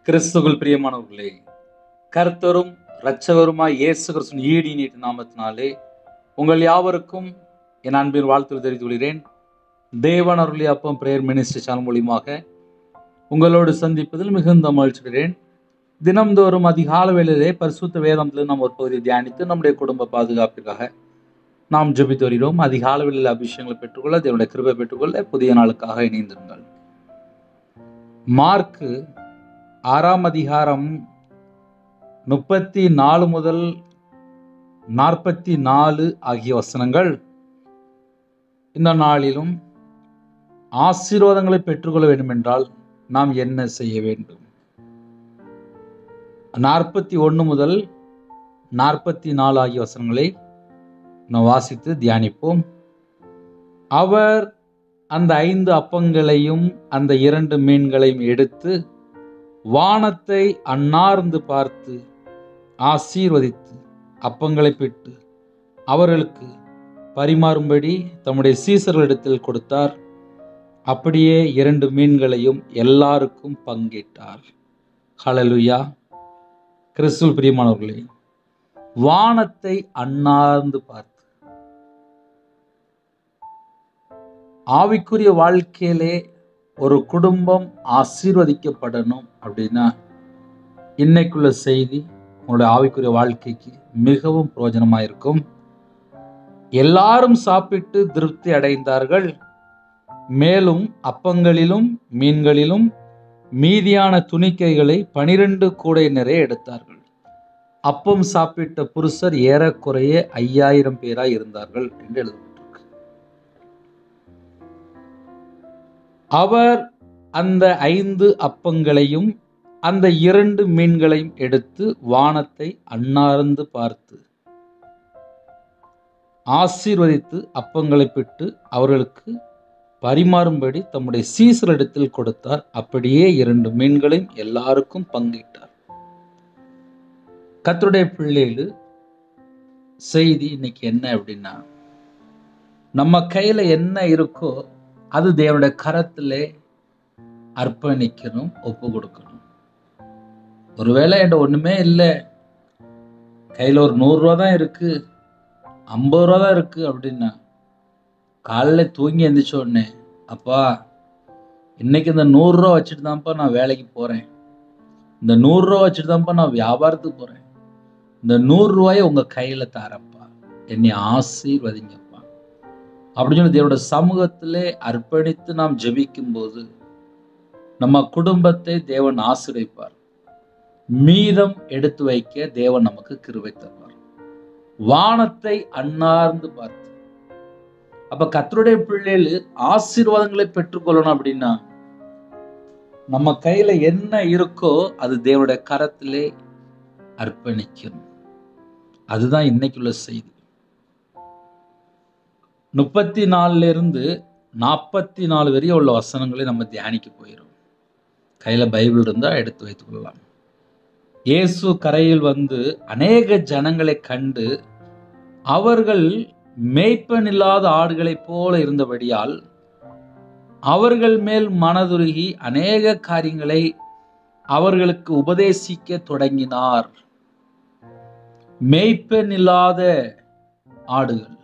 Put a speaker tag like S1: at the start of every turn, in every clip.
S1: கிறிஸ்துவுக்குள் பிரியமானவர்களே, கர்த்தரும் இரட்சகருமாய் இயேசு கிறிஸ்துவின் ஈடு நீட்டு நாமத்தினாலே உங்கள் யாவருக்கும் என் அன்பின் வாழ்த்துக்கள் தெரிவித்துக் கொள்கிறேன். தேவன் அருளிய அப்பம் பிரேயர் மினிஸ்ட்ரி சேனல் மூலியமாக உங்களோடு சந்திப்பதில் மிகுந்த மகிழ்ச்சிகிறேன். தினம்தோறும் அதிகால வேளையிலே பரிசுத்த வேதத்தில் நாம் ஒரு பகுதியை தியானித்து நம்முடைய குடும்ப பாதுகாப்பிற்காக நாம் ஜெபித்து வருகிறோம். அதிகால வேளையில் அபிஷேகங்களை பெற்றுக்கொள்ள, தேவனுடைய கிருபை பெற்றுக்கொள்ள புதிய நாளுக்காக இணைந்திருங்கள். மார்க்கு 6ஆம் அதிகாரம் 34 முதல் 44 ஆகிய வசனங்கள். இந்த நாளிலும் ஆசீர்வாதங்களை பெற்றுக்கொள்ள வேண்டும் என்றால் நாம் என்ன செய்ய வேண்டும்? 41 முதல் 44 ஆகிய வசனங்களை நாம் வாசித்து தியானிப்போம். அவர் அந்த 5 அப்பங்களையும் அந்த 2 மீன்களையும் எடுத்து வானத்தை அண்ணார்ந்து பார்த்து ஆசீர்வதித்து அப்பங்களை பிட்டு அவர்களுக்கு பரிமாறும்படி தம்முடைய சீசர்களிடத்தில் கொடுத்தார். அப்படியே 2 மீன்களையும் எல்லாருக்கும் பங்கிட்டார். ஹல்லேலூயா. கிறிஸ்துவுக்குள் பிரியமானவர்களே, வானத்தை அண்ணார்ந்து பார்த்து, ஆவிக்குரிய வாழ்க்கையிலே ஒரு குடும்பம் ஆசீர்வதிக்கப்படணும் அப்படின்னா இன்னைக்குள்ள செய்தி உங்களுடைய ஆவிக்குரிய வாழ்க்கைக்கு மிகவும் பிரயோஜனமாக இருக்கும். எல்லாரும் சாப்பிட்டு திருப்தி அடைந்தார்கள். மேலும் அப்பங்களிலும் மீன்களிலும் மீதியான துணிக்கைகளை 12 கூடை நிறைய எடுத்தார்கள். அப்பம் சாப்பிட்ட புருஷர் ஏறக்குறைய 5000 பேராய் இருந்தார்கள் என்று எழுதப்பட்டிருக்கு. அவர் அந்த 5 அப்பங்களையும் அந்த 2 மீன்களையும் எடுத்து வானத்தை அண்ணார்ந்து பார்த்து ஆசீர்வதித்து அப்பங்களை பிட்டு அவர்களுக்கு பரிமாறும்படி தம்முடைய சீசரிடத்தில் கொடுத்தார். அப்படியே 2 மீன்களையும் எல்லாருக்கும் பங்கிட்டார். கர்த்தருடைய பிள்ளைகள், செய்தி இன்னைக்கு என்ன அப்படின்னா, நம்ம கையில என்ன இருக்கோ அது தேவனுடைய கரத்திலே அர்ப்பணிக்கணும், ஒப்பு கொடுக்கணும். ஒருவேளை என்கிட்ட ஒண்ணுமே இல்லை, கையில ஒரு 100 ரூபா தான் இருக்கு, 50 ரூபா தான் இருக்கு அப்படின்னா, காலைல தூங்கி எந்திரிச்ச உடனே, அப்பா இன்னைக்கு இந்த 100 ரூபா வச்சுட்டு தான்ப்பா நான் வேலைக்கு போறேன், இந்த 100 ரூபா வச்சுட்டு தான்ப்பா நான் வியாபாரத்துக்கு போறேன், இந்த 100 ரூபாயை உங்க கையில தாரப்பா, என்னை ஆசீர்வதிங்கப்பா அப்படின்னு சொல்லி தேவனோட சமூகத்திலே அர்ப்பணித்து நாம் ஜெபிக்கும் போது நம்ம குடும்பத்தை தேவன் ஆசீர்வதிப்பார். மீதம் எடுத்து வைக்க தேவன் நமக்கு கிருபை தருவார். வானத்தை அண்ணார்ந்து பார்த்து, அப்ப கர்த்தருடைய பிள்ளைகள் ஆசீர்வாதங்களை பெற்றுக்கொள்ளணும் அப்படின்னா நம்ம கையில என்ன இருக்கோ அது தேவனுடைய கரத்திலே அர்ப்பணிக்கணும். அதுதான் இன்னைக்குள்ள செய்தி. 34 இருந்து 44 வரையும் உள்ள வசனங்களை நம்ம தியானிக்க போயிடும். கையில பைபிள் இருந்தா எடுத்து வைத்துக் கொள்ளலாம். இயேசு கரையில் வந்து அநேக ஜனங்களை கண்டு அவர்கள் மேய்ப்பன் இல்லாத ஆடுகளைப் போல இருந்தபடியால் அவர்கள் மேல் மனதுருகி அநேக காரியங்களை அவர்களுக்கு உபதேசிக்க தொடங்கினார். மேய்ப்பன் இல்லாத ஆடுகள்,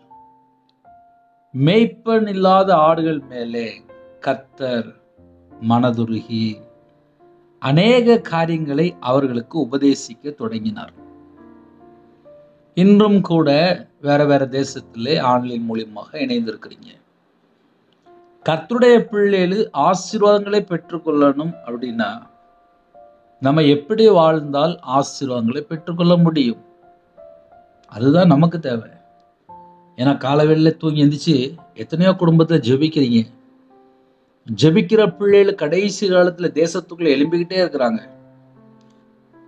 S1: மேய்ப்பன் இல்லாத ஆடுகள் மேலே கர்த்தர் மனதுருகி அநேக காரியங்களை அவர்களுக்கு உபதேசிக்க தொடங்கினார். இன்றும் கூட வேற வேற தேசத்திலே ஆன்லைன் மூலியமாக இணைந்திருக்கிறீங்க. கர்த்தருடைய பிள்ளைகள் ஆசீர்வாதங்களை பெற்றுக்கொள்ளணும் அப்படின்னா நம்ம எப்படி வாழ்ந்தால் ஆசீர்வாதங்களை பெற்றுக்கொள்ள முடியும்? அதுதான் நமக்கு தேவை. ஏன்னா காலவெளியில தூங்கி எந்திரிச்சு எத்தனையோ குடும்பத்தை ஜெபிக்கிறீங்க. ஜெபிக்கிற பிள்ளைகள் கடைசி காலத்துல தேசத்துக்குள்ள எழும்பிக்கிட்டே இருக்கிறாங்க.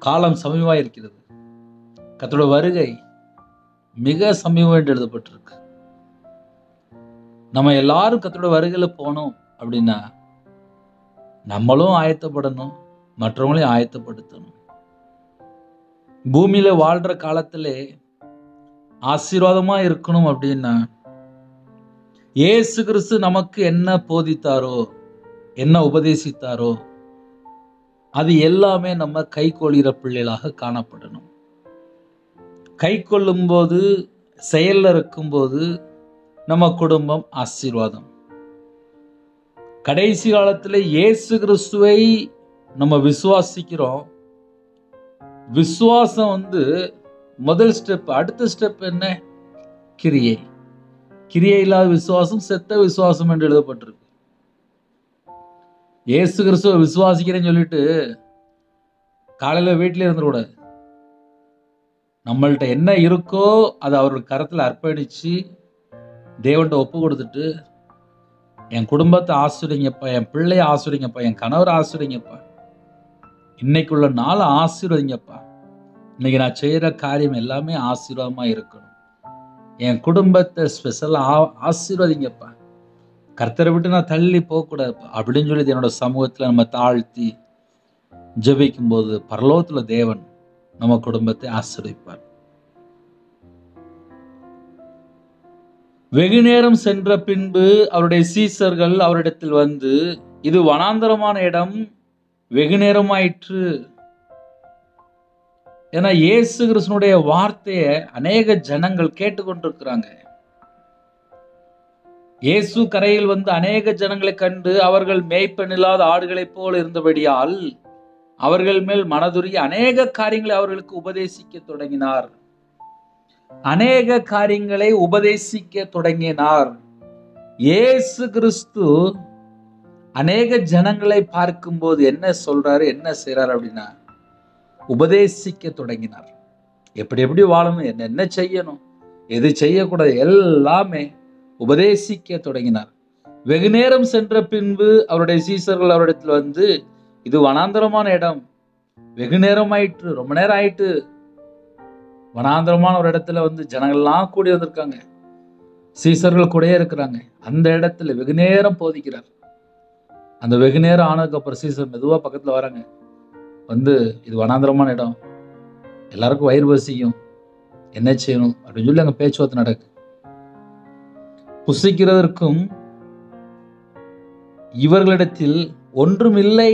S1: காலம் சமீபமா இருக்கிறது. கர்த்தருடைய வருகை மிக சமீபம் என்று எழுதப்பட்டிருக்கு. நம்ம எல்லாரும் கர்த்தருடைய வருகையில போனோம் அப்படின்னா நம்மளும் ஆயத்தப்படணும், மற்றவங்களையும் ஆயத்தப்படுத்தணும். பூமியில வாழ்ற காலத்திலே ஆசீர்வாதமா இருக்கணும் அப்படின்னா இயேசு கிறிஸ்து நமக்கு என்ன போதித்தாரோ, என்ன உபதேசித்தாரோ அது எல்லாமே நம்ம கை கொள்கிற பிள்ளைகளாக காணப்படணும். கை கொள்ளும் போது, செயல்ல இருக்கும்போது நம்ம குடும்பம் ஆசீர்வாதம். கடைசி காலத்தில் இயேசு கிறிஸ்துவை நம்ம விசுவாசிக்கிறோம். விசுவாசம் முதல் ஸ்டெப். அடுத்த ஸ்டெப் என்ன? கிரியை. கிரியை இல்லாத விசுவாசம் செத்த விசுவாசம் என்று எழுதப்பட்டிருக்கு. இயேசு கிறிஸ்துவ விசுவாசிக்கிறேன்னு சொல்லிட்டு காலையில வீட்டிலே இருந்துடக்கூடாது. நம்மள்ட்ட என்ன இருக்கோ அதை அவருடைய கரத்தில் அர்ப்பணிச்சு தேவன்கிட்ட ஒப்பு கொடுத்துட்டு, என் குடும்பத்தை ஆசிரியங்கப்பா, என் பிள்ளைய ஆசிரியங்கப்பா, என் கணவரை ஆசிரியங்கப்பா, இன்னைக்குள்ள நாளை ஆசீர்வதிங்கப்பா, இன்னைக்கு நான் செய்யற காரியம் எல்லாமே ஆசீர்வாதமா இருக்கணும், என் குடும்பத்தை ஸ்பெஷலா ஆசீர்வதிங்கப்பா, கர்த்தரை விட்டு நான் தள்ளி போகக்கூடாதுப்பா அப்படின்னு சொல்லி என்னோட சமூகத்துல நம்ம தாழ்த்தி ஜெபிக்கும் போது பரலோகத்துல தேவன் நம்ம குடும்பத்தை ஆசீர்வதிப்பார். வெகு நேரம் சென்ற பின்பு அவருடைய சீசர்கள் அவரிடத்தில் வந்து, இது வனாந்தரமான இடம், வெகு நேரமாயிற்று. ஏன்னா இயேசு கிறிஸ்துனுடைய வார்த்தையை அநேக ஜனங்கள் கேட்டுக்கொண்டிருக்கிறாங்க. இயேசு கரையில் அநேக ஜனங்களை கண்டு அவர்கள் மேய்ப்பன் இல்லாத ஆடுகளைப் போல இருந்தபடியால் அவர்கள் மேல் மனதுருகி அநேக காரியங்களை அவர்களுக்கு உபதேசிக்க தொடங்கினார். அநேக காரியங்களை உபதேசிக்க தொடங்கினார். இயேசு கிறிஸ்து அநேக ஜனங்களை பார்க்கும்போது என்ன சொல்றாரு, என்ன செய்யறாரு அப்படின்னா, உபதேசிக்க தொடங்கினார். எப்படி எப்படி வாழணும், என்ன செய்யணும், எது செய்யக்கூடாது, எல்லாமே உபதேசிக்க தொடங்கினார். வெகு நேரம் சென்ற பின்பு அவருடைய சீசர்கள் அவரிடத்தில் வந்து, இது வனாந்தரமான இடம், வெகு நேரம் ஆயிற்று, ரொம்ப நேரம் ஆயிட்டு, வனாந்தரமான ஒரு இடத்துல ஜனங்கள்லாம் கூடி வந்திருக்காங்க, சீசர்கள் கூடயே இருக்கிறாங்க. அந்த இடத்துல வெகு நேரம் போதிக்கிறார். அந்த வெகு நேரம் ஆனதுக்கு அப்புறம் சீசர் மெதுவா பக்கத்துல வராங்க. இது வனாந்தரமான இடம், எல்லாருக்கும் வயிறு பசிக்கும், என்ன செய்யணும் அப்படின்னு சொல்லி அங்க பேச்சுவார்த்தை நடக்கு. புசிக்கிறதற்கும் இவர்களிடத்தில் ஒன்றும் இல்லை.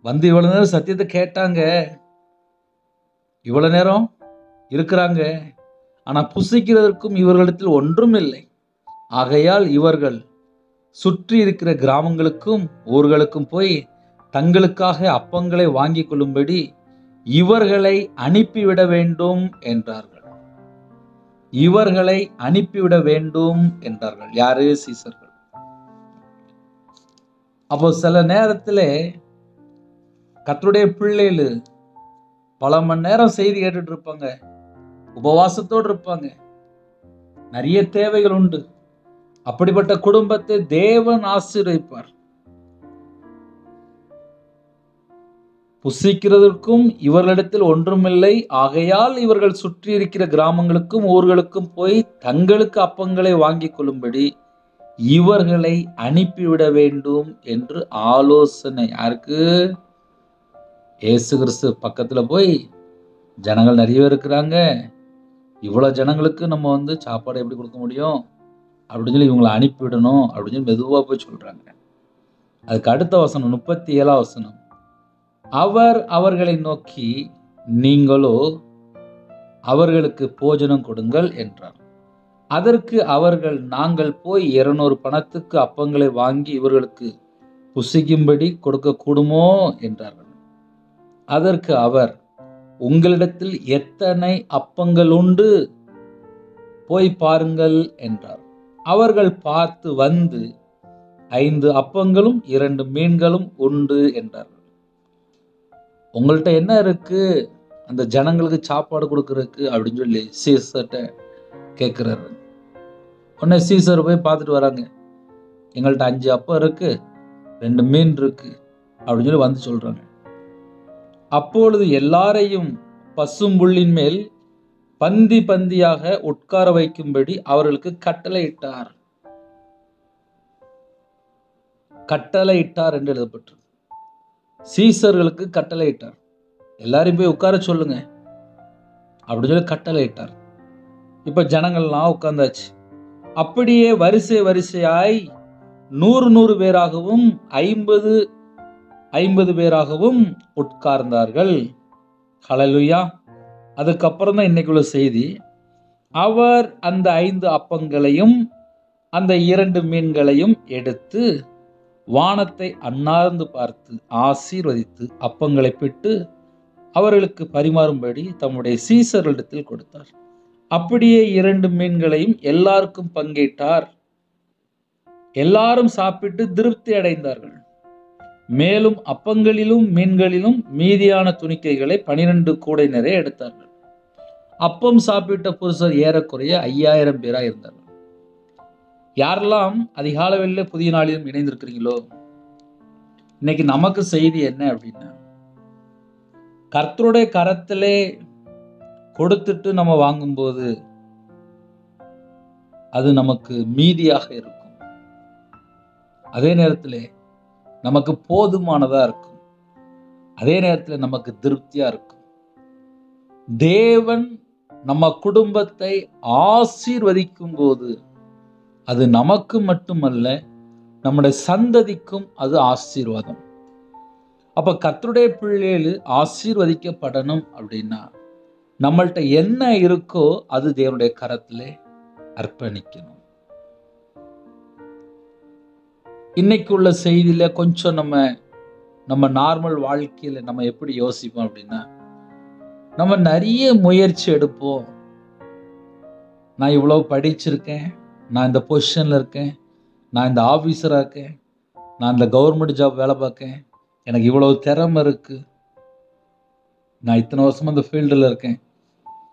S1: இவ்வளவு நேரம் சத்தியத்தை கேட்டாங்க, இவ்வளவு நேரம் இருக்கிறாங்க, ஆனா புசிக்கிறதற்கும் இவர்களிடத்தில் ஒன்றும் இல்லை. ஆகையால் இவர்கள் சுற்றி இருக்கிற கிராமங்களுக்கும் ஊர்களுக்கும் போய் தங்களுக்காக அப்பங்களை வாங்கிக் கொள்ளும்படி இவர்களை அனுப்பிவிட வேண்டும் என்றார்கள். இவர்களை அனுப்பிவிட வேண்டும் என்றார்கள். யாரு? சீசர்கள். அப்போ சில நேரத்துல கர்த்தருடைய பிள்ளைகள் பல மணி நேரம் செய்தி கேட்டுட்டு இருப்பாங்க, உபவாசத்தோடு இருப்பாங்க, நிறைய தேவைகள் உண்டு. அப்படிப்பட்ட குடும்பத்தை தேவன் ஆசீர்வதிப்பார். புசிக்கிறதற்கும் இவர்களிடத்தில் ஒன்றுமில்லை, ஆகையால் இவர்கள் சுற்றி இருக்கிற கிராமங்களுக்கும் ஊர்களுக்கும் போய் தங்களுக்கு அப்பங்களை வாங்கிக் கொள்ளும்படி இவர்களை அனுப்பிவிட வேண்டும் என்று ஆலோசனை. யாருக்கு? இயேசு கிறிஸ்து பக்கத்துல போய், ஜனங்கள் நிறைய இருக்கிறாங்க, இவ்வளவு ஜனங்களுக்கு நம்ம சாப்பாடு எப்படி கொடுக்க முடியும் அப்படின்னு சொல்லி இவங்களை அனுப்பிவிடணும் அப்படின்னு சொல்லி மெதுவா போய் சொல்றாங்க. அதுக்கு அடுத்த வசனம் 37ஆம் வசனம், அவர் அவர்களை நோக்கி, நீங்களோ அவர்களுக்கு போஜனம் கொடுங்கள் என்றார். அதற்கு அவர்கள், நாங்கள் போய் 200 பணத்துக்கு அப்பங்களை வாங்கி இவர்களுக்கு புசிக்கும்படி கொடுக்க கூடுமோ என்றார்கள். அதற்கு அவர், உங்களிடத்தில் எத்தனை அப்பங்கள் உண்டு, போய் பாருங்கள் என்றார். அவர்கள் பார்த்து 5 அப்பங்களும் 2 மீன்களும் உண்டு என்றார்கள். உங்கள்கிட்ட என்ன இருக்கு அந்த ஜனங்களுக்கு சாப்பாடு கொடுக்கறதுக்கு அப்படின்னு சொல்லி சீசர்கிட்ட கேட்கிறாரு. உடனே சீசர் போய் பார்த்துட்டு வராங்க. எங்கள்கிட்ட 5 அப்பம் இருக்கு, 2 மீன் இருக்கு அப்படின்னு சொல்லி சொல்றாங்க. அப்பொழுது எல்லாரையும் பசும்புள்ளின் மேல் பந்தி பந்தியாக உட்கார வைக்கும்படி அவர்களுக்கு கட்டளையிட்டார். கட்டளையிட்டார் என்று எழுதப்பட்டிருக்கு. சீசர்களுக்கு கட்டளையிட்டார், எல்லாரையும் போய் உட்கார சொல்லுங்க அப்படின்னு சொல்லி கட்டளையிட்டார். இப்ப ஜனங்கள்லாம் உட்கார்ந்தாச்சு. அப்படியே வரிசை வரிசையாய் 100 பேராகவும் 50 50 பேராகவும் உட்கார்ந்தார்கள். ஹல்லேலூயா. அதுக்கப்புறம் தான் இன்னைக்குள்ள செய்தி. அவர் அந்த 5 அப்பங்களையும் அந்த 2 மீன்களையும் எடுத்து வானத்தை அண்ணாந்து பார்த்து ஆசீர்வதித்து அப்பங்களை பிட்டு அவர்களுக்கு பரிமாறும்படி தம்முடைய சீசர்களிடத்தில் கொடுத்தார். அப்படியே 2 மீன்களையும் எல்லாருக்கும் பங்கிட்டார். எல்லாரும் சாப்பிட்டு திருப்தி அடைந்தார்கள். மேலும் அப்பங்களிலும் மீன்களிலும் மீதியான துணிக்கைகளை 12 கூடை நிறைய எடுத்தார்கள். அப்பம் சாப்பிட்ட புருஷர் ஏறக்குறைய 5000 பேராக இருந்தார்கள். யாரெல்லாம் அதிகாலையில் புதிய நாளிலும் இணைந்திருக்கிறீங்களோ, இன்னைக்கு நமக்கு செய்தி என்ன அப்படின்னா, கர்த்தருடைய கரத்திலே கொடுத்துட்டு நம்ம வாங்கும்போது அது நமக்கு மீதியாக இருக்கும். அதே நேரத்தில் நமக்கு போதுமானதா இருக்கும். அதே நேரத்தில் நமக்கு திருப்தியா இருக்கும். தேவன் நம்ம குடும்பத்தை ஆசீர்வதிக்கும் போது அது நமக்கு மட்டுமல்ல, நம்முடைய சந்ததிக்கும் அது ஆசீர்வாதம். அப்ப கர்த்தருடைய பிள்ளைகள் ஆசீர்வதிக்கப்படணும் அப்படின்னா நம்மள்ட்ட என்ன இருக்கோ அது தேவனுடைய கரத்திலே அர்ப்பணிக்கணும். இன்னைக்கு உள்ள செய்தியில கொஞ்சம் நம்ம நார்மல் வாழ்க்கையில நம்ம எப்படி யோசிப்போம் அப்படின்னா, நம்ம நிறைய முயற்சி எடுப்போம். நான் இவ்வளவு படிச்சிருக்கேன், நான் இந்த பொசிஷன்ல இருக்கேன், நான் இந்த ஆபீசரா இருக்கேன், நான் இந்த கவர்மெண்ட் ஜாப் வேலை பார்க்கேன், எனக்கு இவ்வளவு திறமை இருக்கு, நான் இத்தனை வருஷமா இந்த ஃபீல்டில் இருக்கேன்,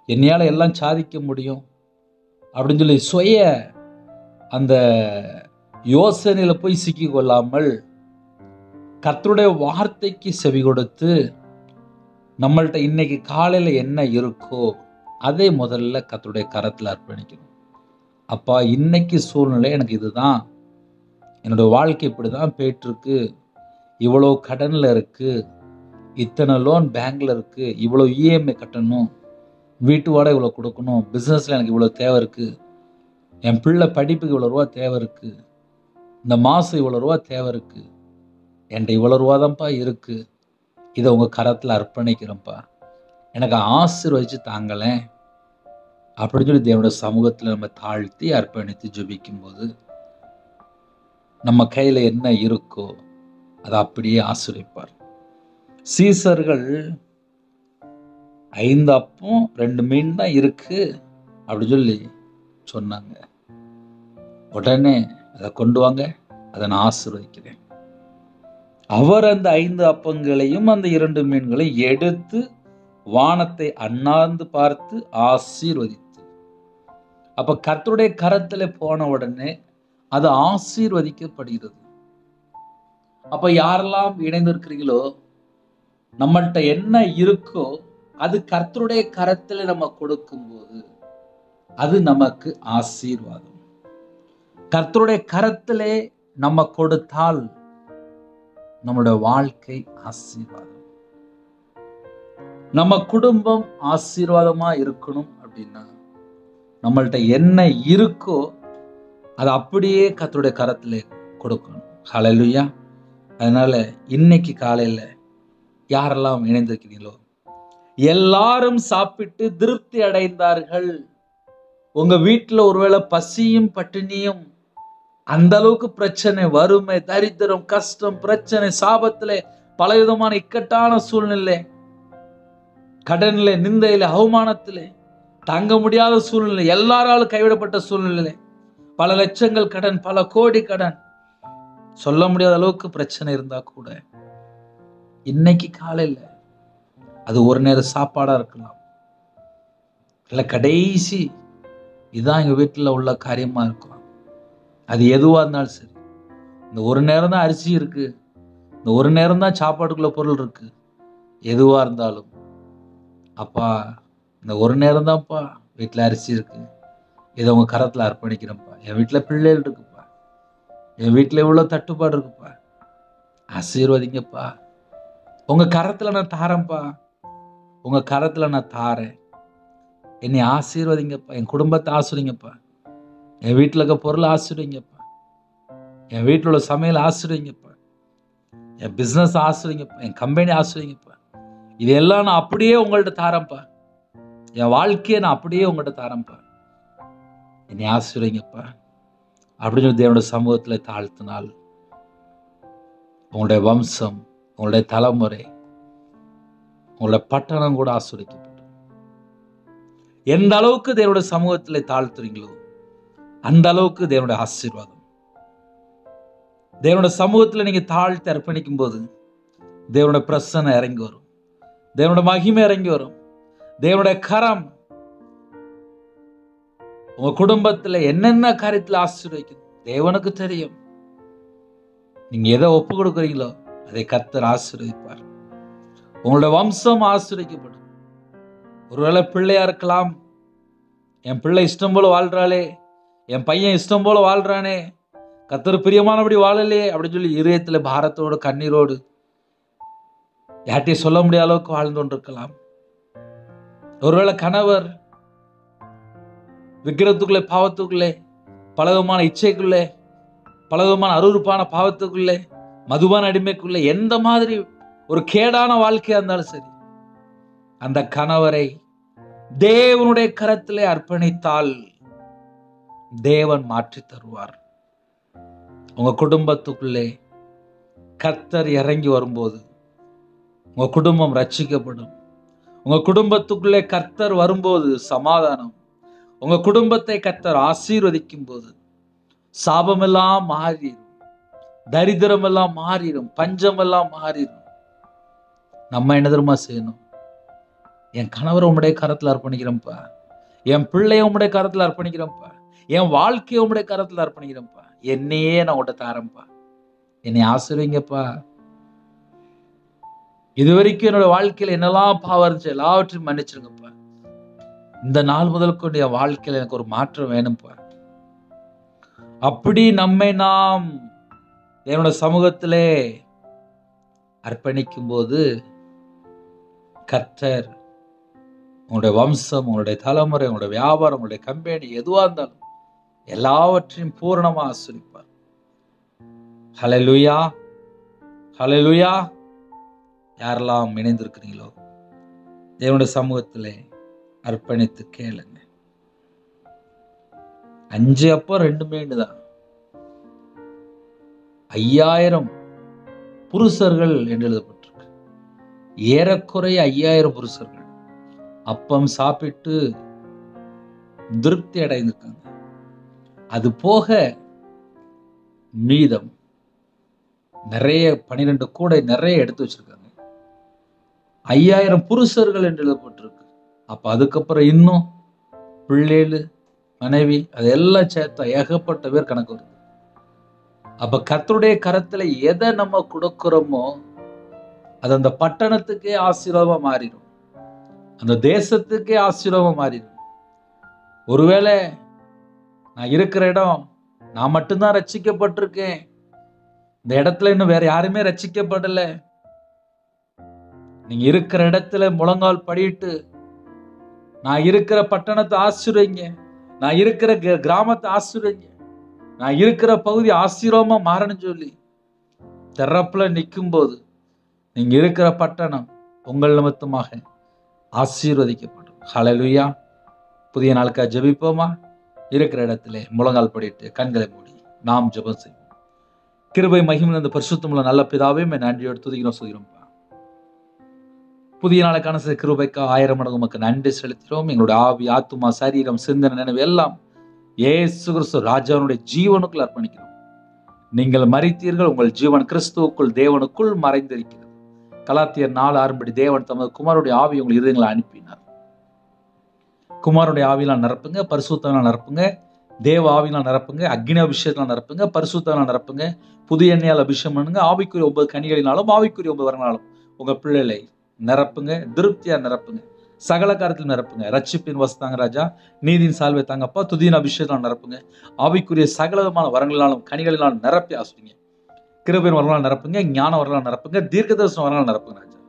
S1: என்னையால எல்லாம் சாதிக்க முடியும் அப்படின்னு சொல்லி சுய அந்த யோசனையில போய் சிக்கி கொள்ளாமல் கர்த்தருடைய வார்த்தைக்கு செவி கொடுத்து நம்மள்ட்ட இன்னைக்கு காலையில என்ன இருக்கோ அதை முதல்ல கர்த்தருடைய கரத்துல அர்ப்பணிக்கணும். அப்பா, இன்னைக்கு சூழ்நிலை எனக்கு இதுதான், என்னோட வாழ்க்கை இப்படிதான் போயிட்டு இருக்கு, இவ்வளோ கடன்ல இருக்கு, இத்தனை லோன் பேங்க்ல இருக்கு, இவ்வளோ இஎம்ஐ கட்டணும், வீட்டு வாடகை இவ்வளோ கொடுக்கணும், பிஸ்னஸ்ல எனக்கு இவ்வளோ தேவை இருக்கு, என் பிள்ளை படிப்புக்கு இவ்வளோ ரூபா தேவை இருக்கு, இந்த மாதம் இவ்வளோ ரூபா தேவை இருக்கு, என்கிட்ட இவ்வளோ ரூபா தான்ப்பா இருக்கு, இதை உங்கள் கரத்தில் அர்ப்பணிக்கிறேன்ப்பா, எனக்கு ஆசீர்வதிச்சு தாங்களேன் அப்படின்னு சொல்லி தேவனுடைய சமூகத்தில் நம்ம தாழ்த்தி அர்ப்பணித்து ஜெபிக்கும் போது நம்ம கையில் என்ன இருக்கோ அதை அப்படியே ஆசீர்வதிப்பார். சீசர்கள் 5 அப்பம் 2 மீன் தான் இருக்கு அப்படி சொல்லி சொன்னாங்க. உடனே அதை கொண்டு வாங்க, அதை நான் ஆசீர்வதிக்கிறேன். அவர் அந்த 5 அப்பங்களையும் அந்த 2 மீன்களையும் எடுத்து வானத்தை அண்ணாந்து பார்த்து ஆசீர்வதித்து, அப்ப கர்த்தருடைய கரத்துல போன உடனே அது ஆசீர்வதிக்கப்படுகிறது. அப்ப யாரெல்லாம் இணைந்திருக்கிறீங்களோ, நம்மள்ட்ட என்ன இருக்கோ அது கர்த்தருடைய கரத்துல நம்ம கொடுக்கும்போது அது நமக்கு ஆசீர்வாதம். கர்த்தருடைய கரத்திலே நம்ம கொடுத்தால் நம்முடைய வாழ்க்கை ஆசீர்வாதம். நம்ம குடும்பம் ஆசீர்வாதமா இருக்கணும் அப்படின்னா நம்மள்ட்ட என்ன இருக்கோ அது அப்படியே கர்த்தருடைய கரத்திலே கொடுக்கணும். ஹல்லேலூயா. அதனால இன்னைக்கு காலையில யாரெல்லாம் இணைந்திருக்கிறீங்களோ, எல்லாரும் சாப்பிட்டு திருப்தி அடைந்தார்கள். உங்க வீட்டுல ஒருவேளை பசியும் பட்டினியும், அந்த அளவுக்கு பிரச்சனை, வறுமை, தரித்திரம், கஷ்டம், பிரச்சனை, சாபத்திலே பலவிதமான இக்கட்டான சூழ்நிலை, கடன்ல, நிந்தையில, அவமானத்திலே, தங்க முடியாத சூழ்நிலை, எல்லாராலும் கைவிடப்பட்ட சூழ்நிலை, பல லட்சங்கள் கடன், பல கோடி கடன், சொல்ல முடியாத அளவுக்கு பிரச்சனை இருந்தா கூட இன்னைக்கு காலையில அது ஒரு நேரம் சாப்பாடா இருக்கலாம், இல்ல கடைசி இதுதான் எங்க வீட்டுல உள்ள காரியமா இருக்கலாம், அது எதுவா இருந்தாலும் சரி, இந்த ஒரு நேரம் தான் அரிசி இருக்கு, இந்த ஒரு நேரம் தான் சாப்பாட்டுக்குள்ள பொருள் இருக்கு, எதுவா இருந்தாலும் அப்பா இந்த ஒரு நேரம் தான்ப்பா வீட்டுல அரிசி இருக்கு, இதை உங்க கரத்துல அர்ப்பணிக்கிறேன்ப்பா, என் வீட்டுல பிள்ளைகள் இருக்குப்பா, என் வீட்டுல இவ்வளவு தட்டுப்பாடு இருக்குப்பா, ஆசீர்வதிங்கப்பா, உங்க கரத்துல நான் தாரேன்ப்பா, உங்க கரத்துல நான் தாரேன், என்னை ஆசீர்வதிங்கப்பா, என் குடும்பத்தை ஆசீர்வதிங்கப்பா, என் வீட்டுல இருக்க பொருள் ஆசீர்வதிங்கப்பா, என் வீட்டுல உள்ள சமையல் ஆசீர்வதிங்கப்பா, என் பிசினஸ் ஆசிரியங்கப்பா, என் கம்பெனி ஆசிரியங்கப்பா, இதெல்லாம் நான் அப்படியே உங்கள்கிட்ட தாரேன்ப்பா. என் வாழ்க்கையை நான் அப்படியே உங்கள்கிட்ட தாரேன்ப்பா, என்னை ஆசிரியங்கப்பா அப்படின்னு சொல்லி தேவனுடைய சமூகத்தில் தாழ்த்தினால் உங்களுடைய வம்சம், உங்களுடைய தலைமுறை, உங்களுடைய பட்டணம் கூட ஆசிரியக்கப்படும். எந்த அளவுக்கு தேவனுடைய சமூகத்தில் தாழ்த்துறீங்களோ அந்த அளவுக்கு தேவனுடைய ஆசீர்வாதம். தேவனுடைய சமூகத்தில் நீங்க தாழ்த்தி அர்ப்பணிக்கும் போது தேவனுடைய பிரசன்னம் இறங்கி வரும், தேவனுடைய மகிமை இறங்கி வரும். தேவனுடைய கரம் உங்க குடும்பத்துல என்னென்ன காரியத்துல ஆசீர்வதிக்கும் தேவனுக்கு தெரியும். நீங்க எதை ஒப்பு கொடுக்குறீங்களோ அதை கர்த்தர் ஆசீர்வதிப்பார். உங்களுடைய வம்சம் ஆசீர்வதிக்கப்படும். ஒருவேளை பிள்ளையா இருக்கலாம், என் பிள்ளை இஷ்டம் போல வாழ்றாளே, என் பையன் இஷ்டம் போல வாழ்றானே, கர்த்தர் பிரியமானபடி வாழலையே அப்படின்னு சொல்லி இதயத்துல பாரத்தோடு கண்ணீரோடு யார்ட்டையும் சொல்ல முடியாத அளவுக்கு வாழ்ந்து கொண்டிருக்கலாம். ஒருவேளை கணவர் விக்கிரத்துக்குள்ளே, பாவத்துக்குள்ளே, பலவிதமான இச்சைக்குள்ளே, பலவிதமான அருவருப்பான பாவத்துக்குள்ளே, மதுபான அடிமைக்குள்ளே, எந்த மாதிரி ஒரு கேடான வாழ்க்கையா இருந்தாலும் சரி, அந்த கணவரை தேவனுடைய கரத்திலே அர்ப்பணித்தால் தேவன் மாற்றி தருவார். உங்க குடும்பத்துக்குள்ளே கர்த்தர் இறங்கி வரும்போது உங்க குடும்பம் ரட்சிக்கப்படும். உங்க குடும்பத்துக்குள்ளே கர்த்தர் வரும்போது சமாதானம். உங்க குடும்பத்தை கர்த்தர் ஆசீர்வதிக்கும் போது சாபமெல்லாம் மாறிடும், தரித்திரம் எல்லாம் மாறிடும், பஞ்சம் எல்லாம் மாறிடும். நம்ம என்ன தெரியுமா செய்யணும்? என் கணவரை உம்முடைய கரத்துல அர்ப்பணிக்கிறேன்ப்பா, என் பிள்ளைய உம்முடைய கரத்துல அர்ப்பணிக்கிறேன்ப்பா, என் வாழ்க்கையை உம்முடைய கரத்துல அர்ப்பணிக்கிறேன்ப்பா, என்னையே நான் உங்கள்கிட்ட தாரேன்ப்பா, என்னை ஆசீர்வதிங்கப்பா. இது வரைக்கும் என்னோட வாழ்க்கையில என்னெல்லாம் பாவம் இருந்துச்சு எல்லாவற்றையும் மன்னிச்சிருங்கப்பா. இந்த நாள் முதல் கொண்டு என் வாழ்க்கையில எனக்கு ஒரு மாற்றம் வேணும்ப்பா. அப்படி நம்மை நாம் என்னோட சமூகத்திலே அர்ப்பணிக்கும் போது கர்த்தர் உங்களுடைய வம்சம், உங்களுடைய தலைமுறை, உங்களுடைய வியாபாரம், உங்களுடைய கம்பெனி எதுவா இருந்தாலும் எல்லாவற்றையும் பூரணமா ஆசீர்வதிப்பார். ஹல்லேலூயா, ஹல்லேலூயா. யாரெல்லாம் இணைந்திருக்கிறீங்களோ தேவனுடைய சமூகத்திலே அர்ப்பணித்து கேளுங்க. 5 அப்பம் 2 மீன் தான், 5000 புருஷர்கள் என்று எழுதப்பட்டிருக்கு. ஏறக்குறைய 5000 புருஷர்கள் அப்பம் சாப்பிட்டு திருப்தி அடைந்திருக்காங்க. அது போக மீதம் நிறைய 12 கூடை நிறைய எடுத்து வச்சிருக்காங்க. 5000 புருஷர்கள் என்று எழுதப்பட்டிருக்கு. அப்ப அதுக்கப்புறம் இன்னும் பிள்ளைகள், மனைவி, அதெல்லாம் சேர்த்தா ஏகப்பட்ட பேர் கணக்கு வருது. அப்ப கர்த்தருடைய கரத்துல எதை நம்ம கொடுக்கிறோமோ அது அந்த பட்டணத்துக்கே ஆசீர்வாதமா மாறிடும், அந்த தேசத்துக்கே ஆசீர்வாதமா மாறிடும். ஒருவேளை நான் இருக்கிற இடம் நான் மட்டும்தான் ரட்சிக்கப்பட்டிருக்கேன், இந்த இடத்துல இன்னும் வேற யாருமே ரட்சிக்கப்படல, நீங்க இருக்கிற இடத்துல முழங்கால் படியிட்டு நான் இருக்கிற பட்டணத்தை ஆசீர்வதிங்க, நான் இருக்கிற கிராமத்தை ஆசீர்வதிங்க, நான் இருக்கிற பகுதி ஆசீர்வாதமா மாறணும்னு சொல்லி திறப்புல நிற்கும் போது நீங்க இருக்கிற பட்டணம் உங்கள் நிமித்தமாக ஆசீர்வதிக்கப்படும். ஹல்லேலூயா. புதிய நாளுக்காக ஜெபிப்போமா? இருக்கிற இடத்துல முழங்கால் படிட்டு கண்களை மூடி நாம் ஜெபம் செய்வோம். கிருபை மகிமை அந்த பரிசுத்தமுள்ள நல்ல பிதாவே நன்றியோடு துதிக்கிறோம், சொல்கிறோம்ப்பா. புதிய நாளுக்கான கிருபைக்கா 1000 மடங்கு உமக்கு நன்றி செலுத்துகிறோம். எங்களுடைய ஆவி, ஆத்துமா, சரீரம், சிந்தனை, நினைவு எல்லாம் இயேசு கிறிஸ்து ராஜாவுடைய ஜீவனுக்குள் அர்ப்பணிக்கிறோம். நீங்கள் மரித்தீர்கள், உங்கள் ஜீவன் கிறிஸ்துவுக்குள் தேவனுக்குள் மறைந்திருக்கிறது. கலாத்தியர் 4:6 தேவன் தமது குமாரனுடைய ஆவி உங்கள் இதயங்களை அனுப்பினார். குமாரனுடைய ஆவியெல்லாம் நிரப்புங்க, பரிசுத்தனால் நிரப்புங்க, தேவ ஆவியெல்லாம் நிரப்புங்க, அக்னி அபிஷேகத்தால் நிரப்புங்க, பரிசுத்தனால் நிரப்புங்க, புதிய எண்ணெயால் அபிஷேகம் பண்ணுங்க. ஆவிக்குரிய 9 கனிகளினாலும் ஆவிக்குரிய 9 வரனாலும் உங்க பிள்ளைகளை நிரப்புங்க, திருப்தியா நிரப்புங்க, சகல காரியத்தில் நிரப்புங்க. ரட்சிப்பின் வசதாங்க ராஜா, நீதியின் சால்வை தாங்கப்பா, துதியின் அபிஷேகத்தால் நிரப்புங்க, ஆவிக்குரிய சகல விதமான வரங்களினாலும் கனிகளினாலும் நிரப்பி ஆசுவீங்க. கிருபையின் வரலாறு நிரப்புங்க, ஞான வரலாறு நிரப்புங்க, தீர்க்க தரிசன வரலாறு நிரப்புங்க ராஜா.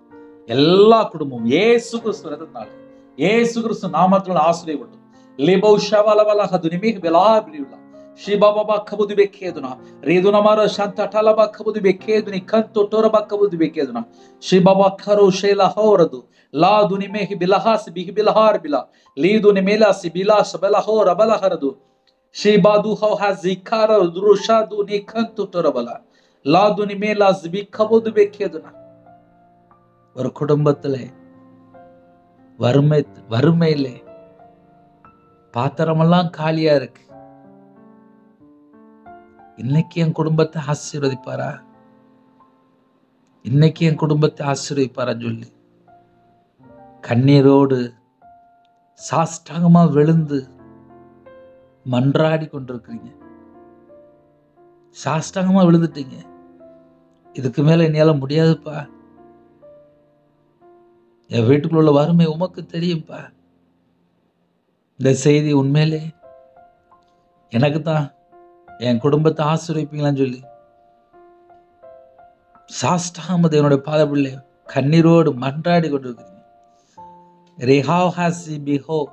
S1: எல்லா குடும்பமும் இயேசு கிறிஸ்து ரத்தத்தினால, இயேசு கிறிஸ்து நாமத்தினால் ஆசீர்வதிக்கப்படும். Shibaba kabudu bekeduna. Reduna mara shanta talaba kabudu bekeduni kanto toraba kabudu bekeduna. Shibaba karo shela horadu. La duni mehi bilahas bihi bilahar bila. Lidu ni mela si bilas bela hora bala haradu. Shibadu how has zikara drushadu ni kanto torabala. La duni mela zbi kabudu bekeduna. ஒரு குடும்பத்திலே வறுமையிலே பாத்திரமெல்லாம் காலியா இருக்கு. இன்னைக்கு என் குடும்பத்தை ஆசீர்வதிப்பாரா? இன்னைக்கு என் குடும்பத்தை ஆசீர்வதிப்பாரான்னு சொல்லி கண்ணீரோடு சாஷ்டாங்கமா விழுந்து மன்றாடி கொண்டிருக்கிறீங்க. சாஷ்டாங்கமா விழுந்துட்டீங்க. இதுக்கு மேல என்னால முடியாதுப்பா, என் வீட்டுக்குள்ள உள்ள வறுமை உமக்கு தெரியும்பா. இந்த செய்தி உண்மையிலே எனக்கு தான் என் குடும்பத்தை ஆசீர்வதிப்பீங்களான்னு சொல்லி சாஷ்டாங்கமா தேவனுடைய பாதபிள்ளை கண்ணீரோடு மன்றாடி கொண்டிருக்கிறீங்க. Rehav hasi biho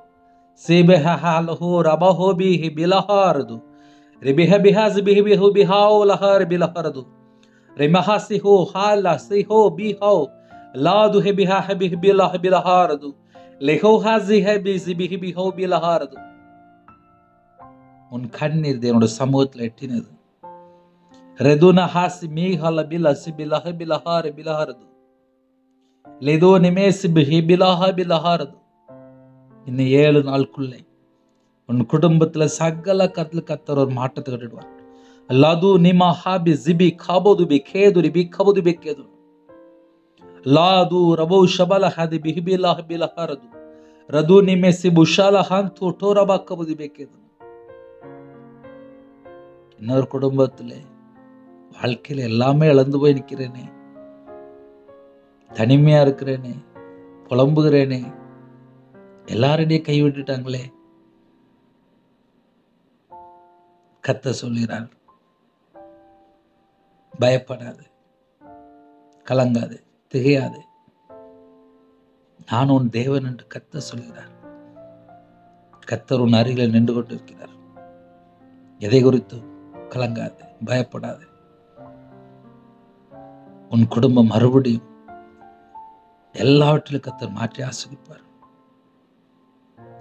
S1: sebehahaloho rabaho bihi bilahardu rebeha bihaz bihi biho bihao lahar bilahardu remahasi ho hala siho biho ladu he biha bihi bilah bilahardu leho hazi he bihi biho bilahardu. உன் கண்ணீர் தேவனுடைய சமூகத்தில் எட்டினது. ரெதுன ஹாசி மீஹல பிலசி பிலஹ பிலஹார பிலஹாரது லேதோ நிமேசி பிஹி பிலஹ பிலஹாரது. இன்னும் 7 நாளுக்குள்ளே உன் குடும்பத்துல சகல கத்தர் ஒரு மாற்றத்தை கட்டிடுவார். லது நிமா ஹாபி ஜிபி காபோது பி கேதுரி பி கபோது பி கேது லாது ரபோ ஷபல ஹதி பிஹி பிலஹ பிலஹாரது ரது நிமேசி புஷால ஹந்து டோரபா கபோது பி கேது. இன்னொரு குடும்பத்திலே வாழ்க்கையில எல்லாமே இழந்து போய் நிற்கிறேனே, தனிமையா இருக்கிறேனே, புலம்புகிறேனே, எல்லாருடைய கைவிட்டுட்டாங்களே. கர்த்தர் சொல்கிறார், பயப்படாது, கலங்காது, திகையாது, நான் உன் தேவன் என்று கர்த்தர் சொல்கிறார். கர்த்தர் உன் அருகில் நின்று கொண்டிருக்கிறார். எதை குறித்தும் கலங்காது, பயப்படாது. உன் குடும்பம் மறுபடியும் எல்லாவற்றிலும் கர்த்தர் மாற்றி ஆசீர்வதிப்பார்.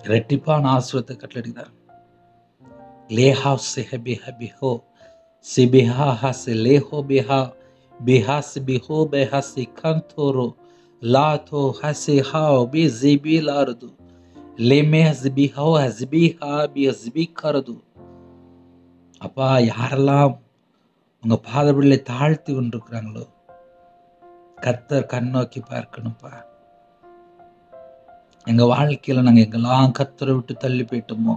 S1: இரட்டிப்பான ஆசீர்வாதத்தை கட்டளையிடுகிறார். லேஹா செஹபி ஹபிஹோ சிபிஹா ஹசி லேஹோ பிஹா பிஹாசி பிஹோ பெஹாசி கந்தோரோ லாதோ ஹசி ஹாவ் பி ஜிபி லாரது லேமே ஹஸ்பி ஹோ ஹஸ்பி ஹா பி ஹஸ்பி கரது. அப்பா, யாரெல்லாம் உங்க பாதபிள்ளை தாழ்த்தி கொண்டிருக்கிறாங்களோ கர்த்தர் கண்ணோக்கி பார்க்கணும்ப்பா. எங்க வாழ்க்கையில நாங்க எங்கெல்லாம் கர்த்தரை விட்டு தள்ளி போயிட்டோமோ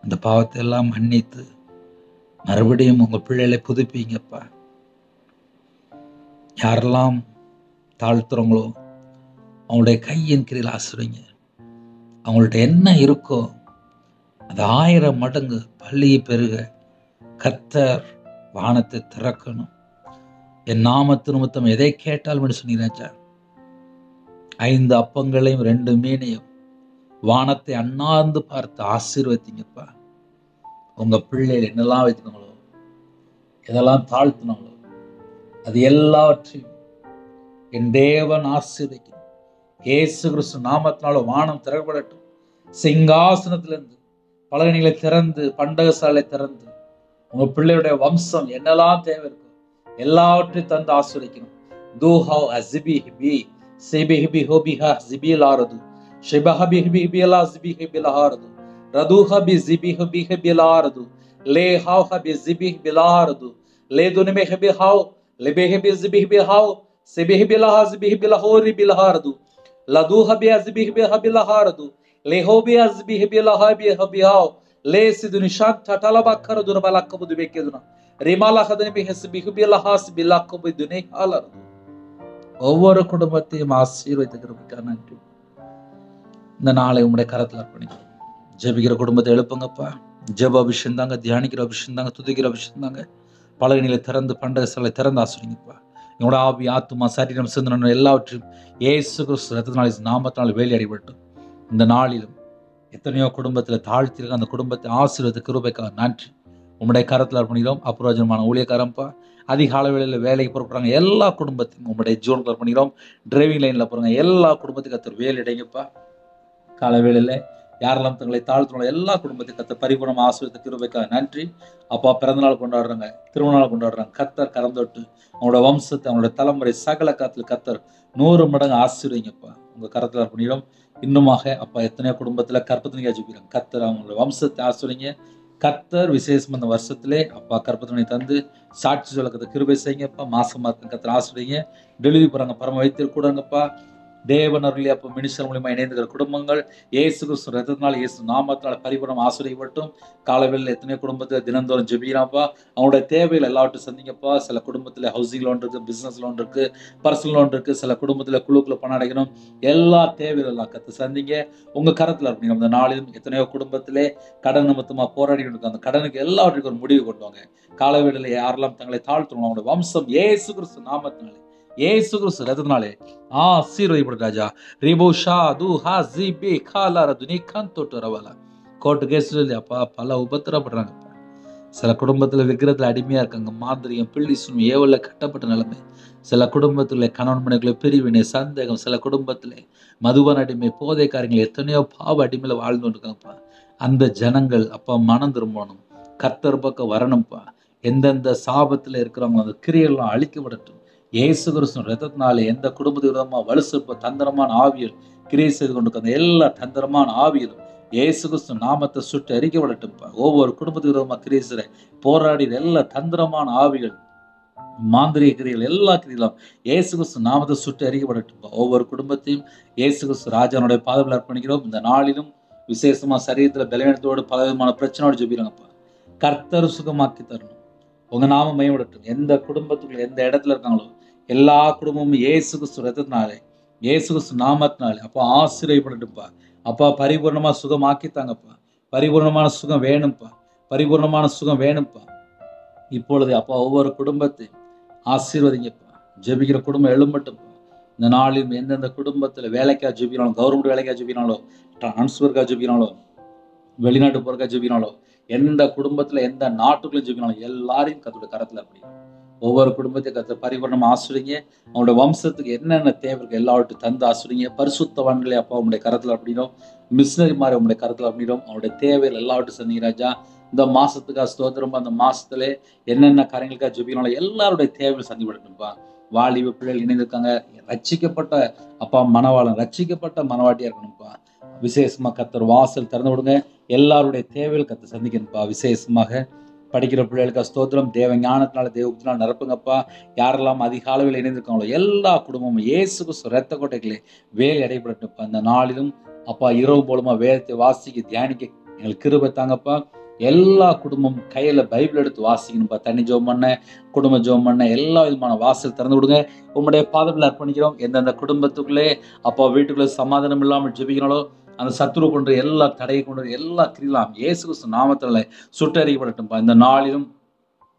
S1: அந்த பாவத்தை எல்லாம் மன்னித்து மறுபடியும் உங்க பிள்ளைகளை புதுப்பீங்கப்பா. யாரெல்லாம் தாழ்த்துறவங்களோ அவங்களுடைய கையின் கீழில் ஆசிரியங்க. அவங்கள்ட்ட என்ன இருக்கோ அது 1000 மடங்கு பள்ளியை பெருக கர்த்தர் வானத்தை திறக்கணும். என் நாமத்து நிமித்தம் எதை கேட்டாலும் சொன்னீராச்சா, 5 அப்பங்களையும் 2 மீனையும் வானத்தை அண்ணாந்து பார்த்து ஆசீர்வதிங்கப்பா. உங்க பிள்ளைகள் என்னெல்லாம் வைக்கணுங்களோ, எதெல்லாம் தாழ்த்தினாங்களோ அது எல்லாவற்றையும் என் தேவன் ஆசீர்வதிக்கணும். இயேசு கிறிஸ்து நாமத்தினால வானம் திறக்கப்படட்டும். சிங்காசனத்திலிருந்து பலகணிகளை திறந்து, பண்டகசாலை திறந்து உங்க பிள்ளையுடைய வம்சம் என்னெல்லாம் தேவை இருக்கோ எல்லாவற்றையும் தந்து ஆசீர்வதிக்கணும். தூஹவ் அஸ்பி ஹிபி சேபி ஹிபி ஹோபிஹா ஜிபி லாரது ஷிபஹ பி ஹிபி பிலா ஜிபி ஹிபி லாரது ரதுஹ பி ஜிபி ஹிபி ஹிபி லாரது லே ஹவ் பி ஜிபி ஹிபி லாரது லே துனிமே ஹிபி ஹவ் லெபே ஹிபி ஜிபி ஹிபி ஹவ் சேபி ஹிபி லா ஜிபி ஹிபி லஹோரி பி லாரது லதுஹ பி அஸ்பி ஹிபி ஹபி லாரது லேஹோபி அஸ்பி ஹிபி லஹபி ஹபி ஹவ் லே சிதுனி ஷாந்த தலபா கரதுன பலக்கபுது பெக்கேதுனா ரிமாலா ஹதனி பி ஹஸ்பி ஹிபி லஹாஸ் பி லக்கபு துனி ஹலரது. ஒவ்வொரு குடும்பத்தையும் ஆசீர்வதிக்கிறதுக்காக நன்றி. இந்த நாளை உங்களுடைய கரத்தில் அர்ப்பணிக்கிறோம். ஜெபிக்கிற குடும்பத்தை எழுப்புங்கப்பா. ஜெப அபிஷேகம் தாங்க, தியானிக்கிற அபிஷேகம் தாங்க, துதிக்கிற அபிஷேகம் தாங்க. பலகணிகளை திறந்து, பண்டக சாலை திறந்து ஆசீர்வதிங்கப்பா. எங்களோட ஆவி, ஆத்துமா, சரீரம், சிந்தனை எல்லாவற்றையும் இயேசு கிறிஸ்து ரத்தத்தினாலே நாமத்தினால் வேலையடைபட்டும். இந்த நாளிலும் எத்தனையோ குடும்பத்தில் தாழ்த்திருக்க அந்த குடும்பத்தை ஆசீர்வாத கிருபைக்காக நன்றி. உம்முடைய கரத்தில் அர்ப்பணிக்கிறோம். அப்புரோஜனமான ஊழியக்காரம்பா, அதிகால வேளையில் வேலைக்கு புறப்படுறாங்க எல்லா குடும்பத்தையும் உம்முடைய ஜீவனுக்கு அர்ப்பணிக்கிறோம். டிரைவிங் லைனில் போகிறாங்க எல்லா குடும்பத்துக்கும் கர்த்தர் வேலை இடைங்கப்பா. கால வேளையில் யாரெல்லாம் தங்களை தாழ்த்தினோட எல்லா குடும்பத்தையும் கர்த்தர் பரிபூர்ணமாக ஆசீர்வாத கிருபைக்காக நன்றி. அப்பா பிறந்தநாள் கொண்டாடுறாங்க, திருமணநாள் கொண்டாடுறாங்க, கர்த்தர் கரம் தொட்டு அவங்களோட வம்சத்தை அவங்களோட தலைமுறை சகல காலத்தில் கர்த்தர் 100 மடங்கு ஆசீர்வதிங்கப்பா. உங்கள் கரத்தில் அர்ப்பணிக்கிறோம். இன்னுமாக அப்பா எத்தனையோ குடும்பத்தில் கற்பத்தினிக்கா ஜெபிக்கிறாங்க. கர்த்தர் அவங்களோட வம்சத்தை ஆசீர்வதிங்க. கர்த்தர் விசேஷம் அந்த வருஷத்திலே அப்பா கற்பத்தினை தந்து சாட்சி சொல்ல கர்த்தர் கிருபை செய்யுங்கப்பா. மாசமா இருக்க கர்த்தர் ஆசீர்வதிங்க. டெலிவரி போகிறாங்க பரம வைத்தியர் கூடங்கப்பா. தேவனருளி அப்போ மினிஸ்டர் மூலியமா இணைந்துகிற குடும்பங்கள் இயேசு கிறிஸ்து ரத்தத்தினால் இயேசு நாமத்தினால பரிபூர்ணம் ஆசீர்வதிக்கப்பட்டும். காலவேளையில் எத்தனையோ குடும்பத்தில் தினந்தோறும் ஜெபிக்கிறாப்பா. அவங்களுடைய தேவைகள் எல்லாவற்றையும் சந்திங்கப்பா. சில குடும்பத்தில் ஹவுசிங் லோன் இருக்குது, பிஸ்னஸ் லோன் இருக்குது, பர்சனல் லோன் இருக்குது. சில குடும்பத்தில் குழுக்குள்ள பணம் அடைக்கணும். எல்லா தேவைகள் எல்லாம் கற்று சந்திங்க. உங்கள் கரத்தில் இருப்பீங்க. அந்த நாளிலும் எத்தனையோ குடும்பத்திலே கடன் நிமித்தமாக போராடிக்கிட்டு இருக்கும். அந்த கடனுக்கு எல்லாவற்றுக்கும் ஒரு முடிவு கொண்டு வாங்க. காலவேளையில் யாரெல்லாம் தங்களை தாழ்த்தணும் அவங்களோட வம்சம் இயேசு கிறிஸ்து நாமத்தினாலே இயேசு கிறிஸ்து ரத்தத்தினாலே ஆசீர்வதிக்கப்படும் ராஜா. ரிபோஷா துஹா ஜிபி காலார துனி கந்தோட்டு ரவலா. கோர்ட்டு கேஸில் அப்பா பல உபத்திரப்படுறாங்கப்பா. சில குடும்பத்தில் விக்கிரத்தில் அடிமையாக இருக்காங்க. மாந்திரியம், பிள்ளி சுமி, ஏவலில் கட்டப்பட்ட நிலைமை. சில குடும்பத்தில் கணவன் மனைவிகளை பிரிவினை, சந்தேகம். சில குடும்பத்தில் மதுபான அடிமை, போதை காரியங்கள், எத்தனையோ பாவ அடிமையில் வாழ்ந்து கொண்டிருக்காங்கப்பா. அந்த ஜனங்கள் அப்பா மனம் திரும்பணும், கர்த்தர் பக்கம் வரணும்ப்பா. எந்தெந்த சாபத்தில் இருக்கிறவங்க அந்த கிரியெல்லாம் அழிக்கப்படட்டும். இயேசு கிறிஸ்து ரத்தத்தினாலே எந்த குடும்பத்துக்கு விதமாக வலுசற்ப தந்திரமான ஆவியல் கிரியை செய்து கொண்டிருக்க அந்த எல்லா தந்திரமான ஆவியலும் இயேசு கிறிஸ்து நாமத்தை சுட்டு அறிக்கப்படட்டும்ப்பா. ஒவ்வொரு குடும்பத்துக்கு விதமாக கிரியை செய்கிற போராடிய எல்லா தந்திரமான ஆவிகள், மாந்திரிக கிரிகள், எல்லா கிரிகளும் இயேசு கிறிஸ்து நாமத்தை சுட்டு அறிக்கப்படட்டும்ப்பா. ஒவ்வொரு குடும்பத்தையும் இயேசு கிறிஸ்து ராஜானுடைய பாதத்தில் அர்ப்பணிக்கிறோம். இந்த நாளிலும் விசேஷமா சரீரத்தில் பலவீனத்தோடு பல விதமான பிரச்சனையோடு ஜெபிக்கிறாங்கப்பா. கர்த்தர் சுகமாக்கி தரணும். உங்க நாம மேம்படட்டும். எந்த குடும்பத்துக்குள்ள எந்த இடத்துல இருக்காங்களோ எல்லா குடும்பமும் இயேசு கிறிஸ்து ரத்தத்தினாலே இயேசு கிறிஸ்து நாமத்தினாலே அப்பா ஆசீர்வதிக்கப்படட்டும்ப்பா. அப்பா பரிபூர்ணமா சுகமாக்கித்தாங்கப்பா. பரிபூர்ணமான சுகம் வேணும்ப்பா. பரிபூர்ணமான சுகம் வேணும்ப்பா. இப்பொழுது அப்பா ஒவ்வொரு குடும்பத்தையும் ஆசீர்வதிங்கப்பா. ஜெபிக்கிற குடும்பம் எழும்பட்டும்ப்பா. இந்த நாளில் எந்தெந்த குடும்பத்தில் வேலைக்காக ஜெபிக்கிறாங்களோ, கவர்மெண்ட் வேலைக்காக ஜெபிக்கிறாங்களோ, டிரான்ஸ்ஃபருக்காக ஜெபிக்கிறாங்களோ, வெளிநாட்டு போறக்கா ஜெபிக்கிறாங்களோ, எந்த குடும்பத்தில் எந்த நாட்டுக்குள்ள ஜெபிக்கிறாங்களோ எல்லாரையும் கர்த்தருடைய கரத்தில் அப்படி ஒவ்வொரு குடும்பத்தையும் கர்த்தர் பரிபூர்ணமா ஆசீர்வதிங்க. அவங்களோட வம்சத்துக்கு என்னென்ன தேவை இருக்கு எல்லாவற்றையும் தந்து ஆசீர்வதிங்க. பரிசுத்தவான்களே அப்பா உங்களுடைய கரத்தில் அப்படினோம். மிஷினரி மாதிரி உங்களுடைய கரத்தில் அப்படினோம். அவங்களுடைய தேவைகள் எல்லாவற்றையும் சந்திங்க ராஜா. இந்த மாசத்துக்காக ஸ்தோத்திரம். அந்த மாசத்துல என்னென்ன காரியங்களுக்காக ஜெபிக்கிறாங்களோ எல்லாருடைய தேவைகள் சந்திப்படட்டும்ப்பா. வாலிப பிள்ளைகள் இணைந்திருக்காங்க. ரட்சிக்கப்பட்ட அப்பா மனவாளன், ரட்சிக்கப்பட்ட மனவாட்டியா இருக்கணும்ப்பா. விசேஷமா கர்த்தர் வாசல் திறந்து விடுங்க. எல்லாருடைய தேவைகள் கர்த்தர் சந்திக்கணும்ப்பா. விசேஷமாக படிக்கிற பிள்ளைகளுக்கு ஸ்தோத்திரம். தேவ ஞானத்தினால தேவத்தினால நிரப்புங்கப்பா. யாரெல்லாம் அதிக அளவில் இணைந்திருக்காங்களோ எல்லா குடும்பமும் இயேசு கிறிஸ்து இரத்த கோட்டைகளே வேலை அடைபடட்டும்ப்பா. இந்த நாளிலும் அப்பா இரவு மூலமா வேதத்தை வாசிக்க தியானிக்க எங்களுக்கு கிருபை தாங்கப்பா. எல்லா குடும்பமும் கையில பைபிள் எடுத்து வாசிக்கணும்ப்பா. தனி ஜெபம் பண்ண, குடும்ப ஜெபம் பண்ண எல்லா விதமான வாசல் திறந்து விடுங்க. உங்களுடைய பாதத்தில் அர்ப்பணிக்கிறோம். எந்தெந்த குடும்பத்துக்குள்ளே அப்பா வீட்டுக்குள்ளே சமாதானம் இல்லாமல் ஜெபிக்கிறாங்களோ அந்த சத்துரு கொண்டு எல்லா தடையை கொண்டு எல்லா கிரியெல்லாம் இயேசு கிறிஸ்து நாமத்தில் சுட்டறியப்படட்டும்ப்பா. இந்த நாளிலும்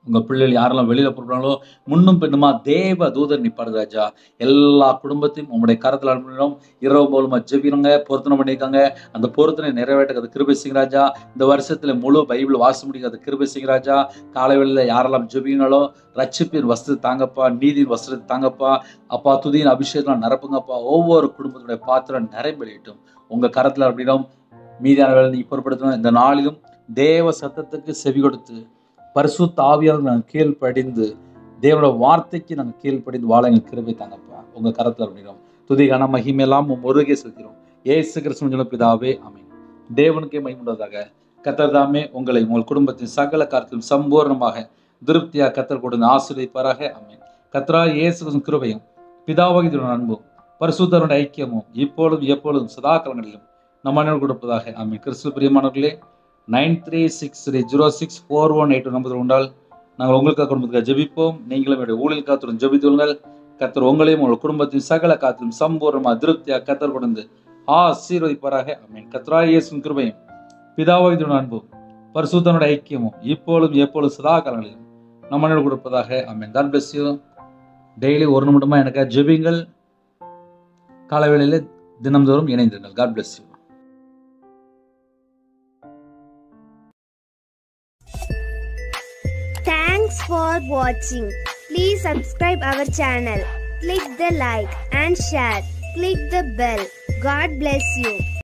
S1: உங்க பிள்ளைகள் யாரெல்லாம் வெளியில போடுறாங்களோ முன்னும் பின்னுமா தேவ தூதர் நிப்பாடு ராஜா. எல்லா குடும்பத்தையும் உங்களுடைய கரத்தில் அனுப்பினோம். இரவு மூலமா ஜெபிக்கிறோங்க. பொருத்தனை பண்ணியிருக்காங்க. அந்த பொருத்தனை நிறைவேற்ற கிருபை செய்யுங்க ராஜா. இந்த வருஷத்துல முழு பைபிள் வாசி முடிக்காத கிருபை செய்யுங்க ராஜா. காலைவெளியில் யாரெல்லாம் ஜெபிங்களோ ரட்சிப்பின் வஸ்திரத்தை தாங்கப்பா. நீதியின் வஸ்திரத்தை தாங்கப்பா. அப்பா துதியின் அபிஷேகம் நிரப்புங்கப்பா. ஒவ்வொரு குடும்பத்துடைய பாத்திரம் நிறைவேறிட்டும். உங்க கரத்துல அப்படின்னும் மீதியான வேலை நீங்க பொறுப்படுத்தணும். இந்த நாளிலும் தேவ சத்தத்துக்கு செவி கொடுத்து பரிசுத்த ஆவியானவருக்கு நாங்கள் கீழ்ப்படிந்து தேவனோட வார்த்தைக்கு நாங்கள் கீழ்ப்படிந்து வாழ எங்களுக்கு கிருபை தாங்கப்பா. உங்க கரத்தில் அப்படின்னோம். துதி கன மகிமையெல்லாம் முருகே செலுத்தினோம். இயேசு கிறிஸ்துவின் பிதாவே ஆமென். தேவனுக்கே மகிமையுள்ளதாக. கர்த்தர் தாமே உங்களை உங்கள் குடும்பத்தின் சகல காரியத்திலும் சம்பூர்ணமாக திருப்தியாக கர்த்தர் கொடுத்து ஆசீர்வதிப்பாராக. ஆமென். கர்த்தராகிய இயேசு கிறிஸ்துவின் கிருபையும் பிதாவாகிய அன்பும் பரிசுத்தருடைய ஐக்கியமும் இப்பொழுதும் எப்பொழுதும் சதா காலங்களிலும் நம்ம அனைவரும் கொடுப்பதாக. ஆமென். கிறிஸ்து பிரியமானவர்களே, 9363064182 நம்பர் உண்டால் நாங்கள் உங்களுக்காக குடும்பத்துக்காக ஜெபிப்போம். நீங்களும் என்னுடைய ஊழியல் காத்துடன் ஜெபித்துள்ளுங்கள். கர்த்தர் உங்களையும் உங்கள் குடும்பத்தின் சகல காத்திலும் சம்பூர்ணமாக திருப்தியாக கர்த்தர் கொடுத்து ஆசீர்வதிப்பாராக. ஆமென். கர்த்தராகிய இயேசுவின் கிருபையும் பிதாவாகிய அன்பும் பரிசுத்தருடைய ஐக்கியமும் இப்பொழுதும் எப்பொழுதும் சதா காலங்களிலும் நம்ம அனைவரும் கொடுப்பதாக. ஆமென். God bless you. டெய்லி 1 நிமிடமா எனக்காக ஜெபிங்கள். காலவேளையில் தினம்தோறும் இணைந்திருங்கள். God bless you.
S2: for watching. Please subscribe our channel. Click the like and share. Click the bell. God bless you.